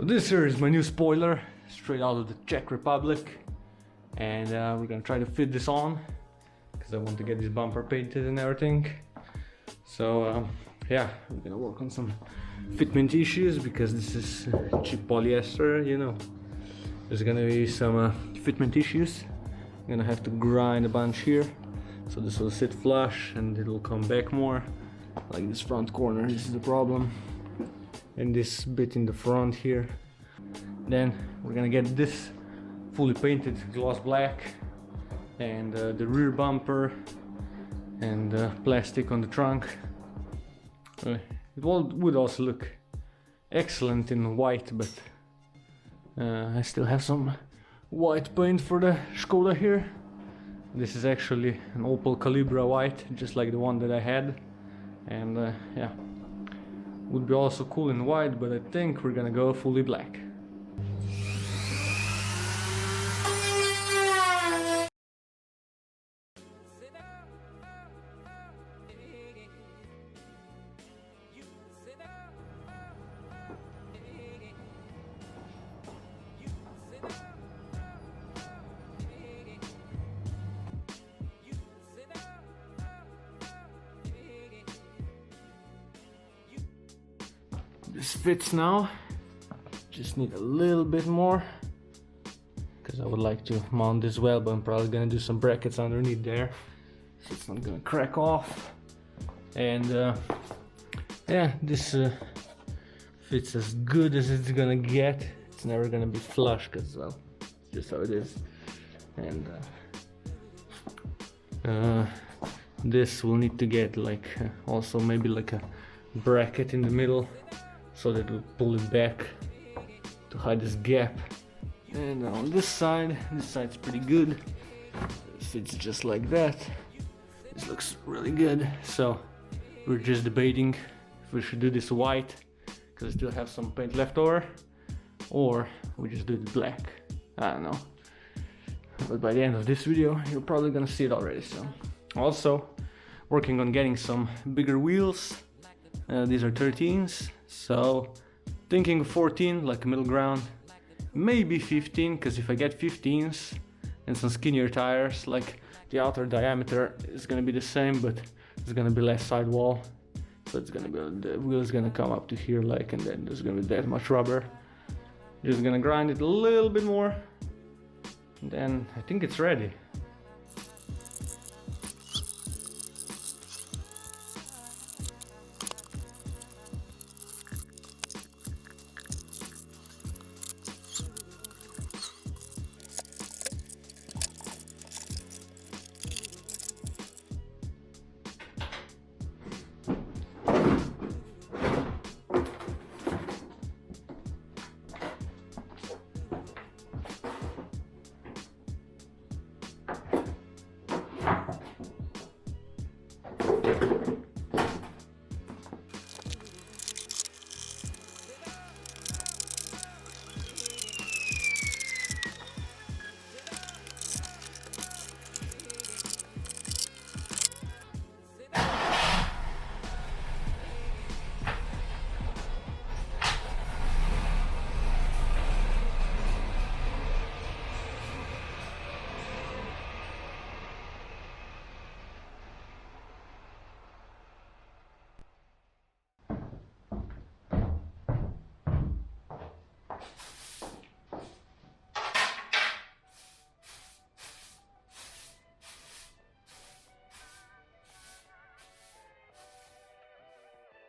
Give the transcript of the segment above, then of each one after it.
this here is my new spoiler, straight out of the Czech Republic, and we're gonna try to fit this on because I want to get this bumper painted and everything. So yeah, we're gonna work on some fitment issues because this is cheap polyester, you know. There's gonna be some fitment issues. I'm gonna have to grind a bunch here, so this will sit flush and it will come back more. Like this front corner, this is the problem, and this bit in the front here. Then we're gonna get this fully painted gloss black, and the rear bumper and plastic on the trunk. It would also look excellent in white, but I still have some white paint for the Skoda here. This is actually an Opel Calibra white, just like the one that I had, and yeah, would be also cool in white, but I think we're gonna go fully black. This fits now, just need a little bit more because I would like to mount this well, but I'm probably gonna do some brackets underneath there so it's not gonna crack off. And yeah, this fits as good as it's gonna get. It's never gonna be flush because, well, it's just how it is. And this will need to get like also maybe like a bracket in the middle, so that we'll pull it back to hide this gap. And on this side's pretty good. It fits just like that. This looks really good. So we're just debating if we should do this white, because I still have some paint left over, or we just do it black. I don't know. But by the end of this video, you're probably gonna see it already. So also working on getting some bigger wheels. These are 13s, so thinking 14 like a middle ground, maybe 15, because if I get 15s and some skinnier tires, like the outer diameter is gonna be the same, but it's gonna be less sidewall, so it's gonna be, the wheel is gonna come up to here, like, and then there's gonna be that much rubber. Just gonna grind it a little bit more, and then I think it's ready.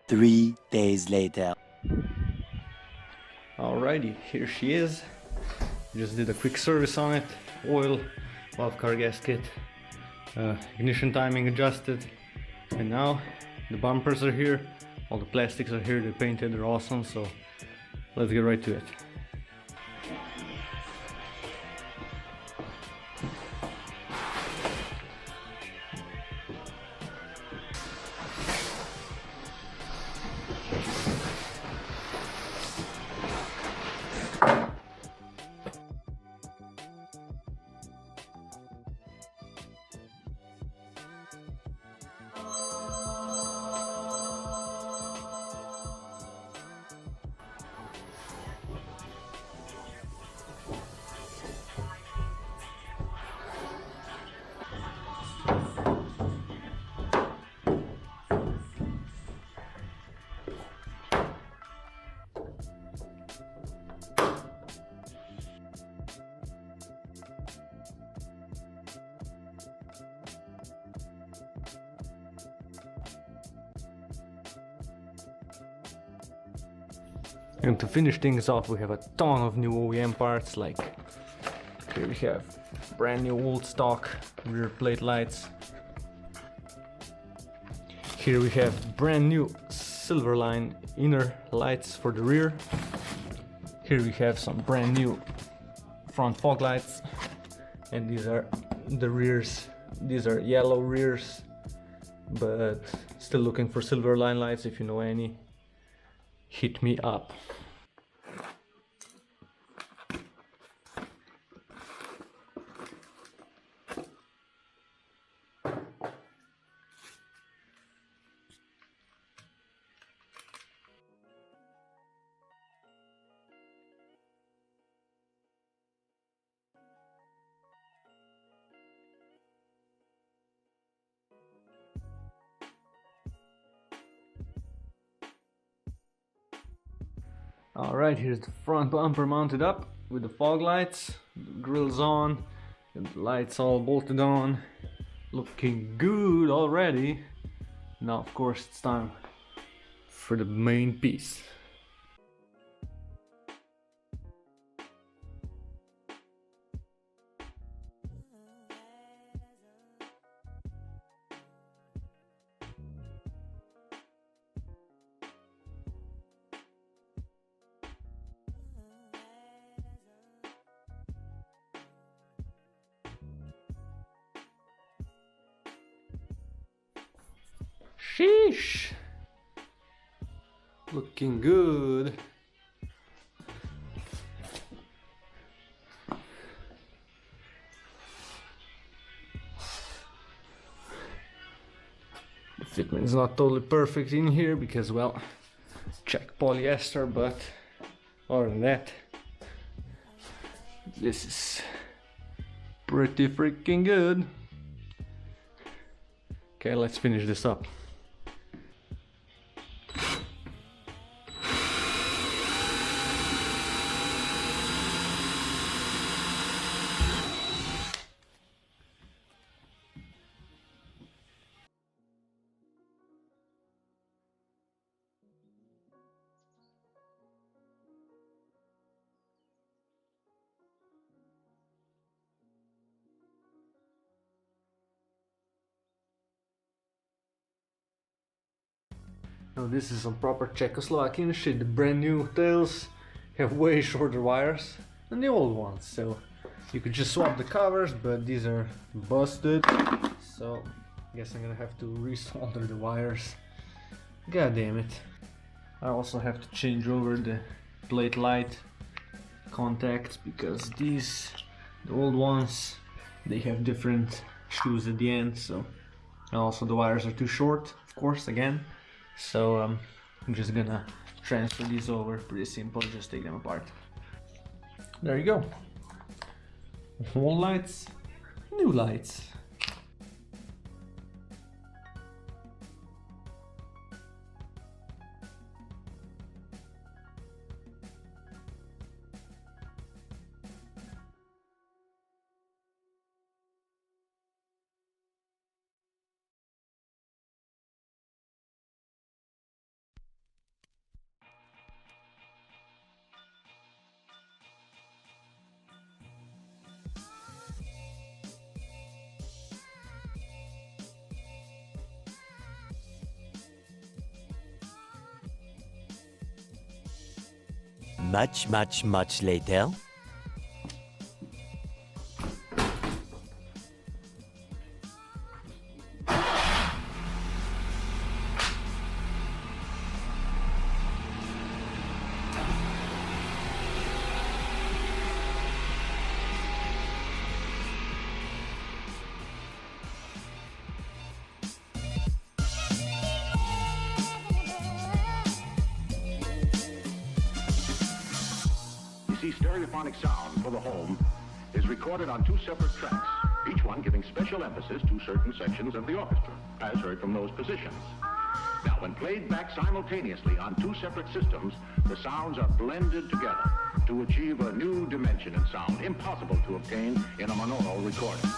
Three days later. Alrighty, here she is. Just did a quick service on it. Oil, valve car gasket, ignition timing adjusted, and now the bumpers are here. All the plastics are here, they're painted, they're awesome, so let's get right to it. And to finish things off, we have a ton of new OEM parts, like here we have brand new old stock rear plate lights. Here we have brand new Silverline inner lights for the rear. Here we have some brand new front fog lights, and these are the rears. These are yellow rears, but still looking for Silverline lights. If you know any, hit me up. Alright, here's the front bumper mounted up with the fog lights, the grills on, and the lights all bolted on. Looking good already. Now of course it's time for the main piece. Sheesh! Looking good. The fitment is not totally perfect in here because, well, check polyester, but other than that, this is pretty freaking good. Okay, let's finish this up. Now this is some proper Czechoslovakian shit. The brand new tails have way shorter wires than the old ones, so you could just swap the covers, but these are busted, so I guess I'm gonna have to resolder the wires. God damn it. I also have to change over the plate light contacts because these, the old ones, they have different shoes at the end, so and also the wires are too short, of course, again. So I'm just gonna transfer these over, pretty simple, just take them apart. There you go. Old lights, new lights. Much later. Stereophonic sound for the home is recorded on two separate tracks, each one giving special emphasis to certain sections of the orchestra, as heard from those positions. Now, when played back simultaneously on two separate systems, the sounds are blended together to achieve a new dimension in sound, impossible to obtain in a monaural recording.